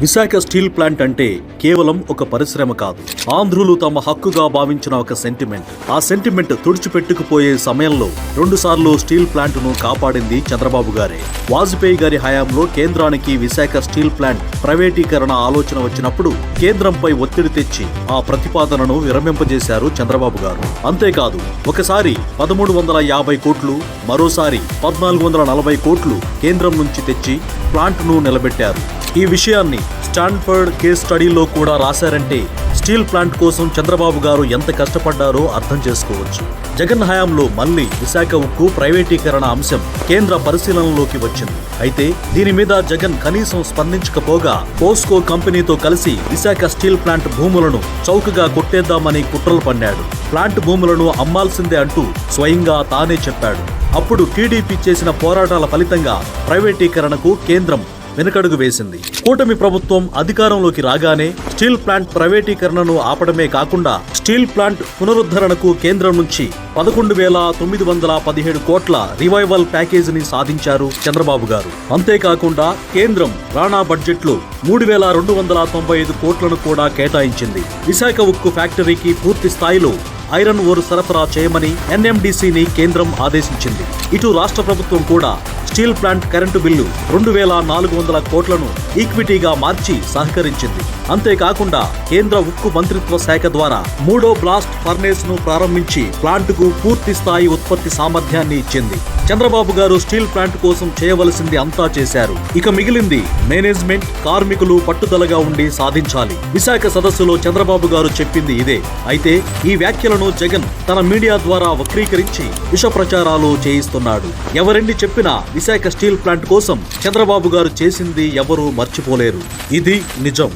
Visakha steel plant అంటే కేవలం ఒక పరిశ్రమ కాదు, ఆంధ్రులు తమ హక్కుగా భావించిన ఒక సెంటిమెంట్. ఆ సెంటిమెంట్ తుడిచిపెట్టుకుపోయే సమయంలో 2 సార్లు స్టీల్ ప్లాంట్ ను కాపాడింది చంద్రబాబు గారే. వాజ్పేయి గారి హయాంలో కేంద్రానికి విశాఖ స్టీల్ ప్లాంట్ ప్రైవేటీకరణ ఆలోచన వచ్చినప్పుడు కేంద్రంపై ఒత్తిడి తెచ్చి ఆ ప్రతిపాదనను విరమింపజేశారు చంద్రబాబు గారు. అంతేకాదు, ఒకసారి 1350 కోట్లు, మరోసారి 1440 కోట్లు కేంద్రం నుంచి తెచ్చి ప్లాంట్ ను నిలబెట్టారు. ఈ విషయాన్ని స్టాన్ఫర్డ్ కేస్ స్టడీలో కూడా రాశారంటే స్టీల్ ప్లాంట్ కోసం చంద్రబాబు గారు ఎంత కష్టపడ్డారో అర్థం చేసుకోవచ్చు. జగన్ హయాంలో మళ్లీ విశాఖ ఉక్కు ప్రైవేటీకరణ అంశం కేంద్ర పరిశీలనలోకి వచ్చింది. అయితే దీని మీద జగన్ కనీసం స్పందించకపోగా పోస్కో కంపెనీతో కలిసి విశాఖ స్టీల్ ప్లాంట్ భూములను చౌకగా కొట్టేద్దామని కుట్రలు పన్నాడు. ప్లాంట్ భూములను అమ్మాల్సిందే అంటూ స్వయంగా తానే చెప్పాడు. అప్పుడు టీడీపీ చేసిన పోరాటాల ఫలితంగా ప్రైవేటీకరణకు కేంద్రం వెనుకడుగు వేసింది. కూటమి ప్రభుత్వం అధికారంలోకి రాగానే స్టీల్ ప్లాంట్ ప్రైవేటీకరణను ఆపడమే కాకుండా స్టీల్ ప్లాంట్ పునరుద్ధరణకు కేంద్రం నుంచి 11,917 కోట్ల రివైవల్ ప్యాకేజీని సాధించారు చంద్రబాబు గారు. అంతేకాకుండా కేంద్రం రాణా బడ్జెట్లో 3,295 కోట్లను కూడా కేటాయించింది. విశాఖ ఉక్కు ఫ్యాక్టరీకి పూర్తి స్థాయిలో ఐరన్ ఓర్ సరఫరా చేయమని ఎన్ఎండిసిని కేంద్రం ఆదేశించింది. ఇటు రాష్ట్ర ప్రభుత్వం కూడా స్టీల్ ప్లాంట్ కరెంటు బిల్లు 2,400 కోట్లను ఈక్విటీగా మార్చి సహకరించింది. అంతేకాకుండా కేంద్ర ఉక్కు మంత్రిత్వ శాఖ ద్వారా 3వ బ్లాస్ట్ ఫర్నేస్ ను ప్రారంభించి ప్లాంట్ కు పూర్తి స్థాయి ఉత్పత్తి సామర్థ్యాన్ని ఇచ్చింది. చంద్రబాబు గారు స్టీల్ ప్లాంట్ కోసం చేయవలసింది అంతా చేశారు. ఇక మిగిలింది మేనేజ్మెంట్, కార్మికులు పట్టుదలగా ఉండి సాధించాలి. విశాఖ సదస్సులో చంద్రబాబు గారు చెప్పింది ఇదే. అయితే ఈ వ్యాఖ్యలను జగన్ తన మీడియా ద్వారా వక్రీకరించి విష ప్రచారాలు చేయిస్తున్నాడు. ఎవరెన్ని చెప్పినా విశాఖ స్టీల్ ప్లాంట్ కోసం చంద్రబాబు గారు చేసింది ఎవరూ మర్చిపోలేరు. ఇది నిజం.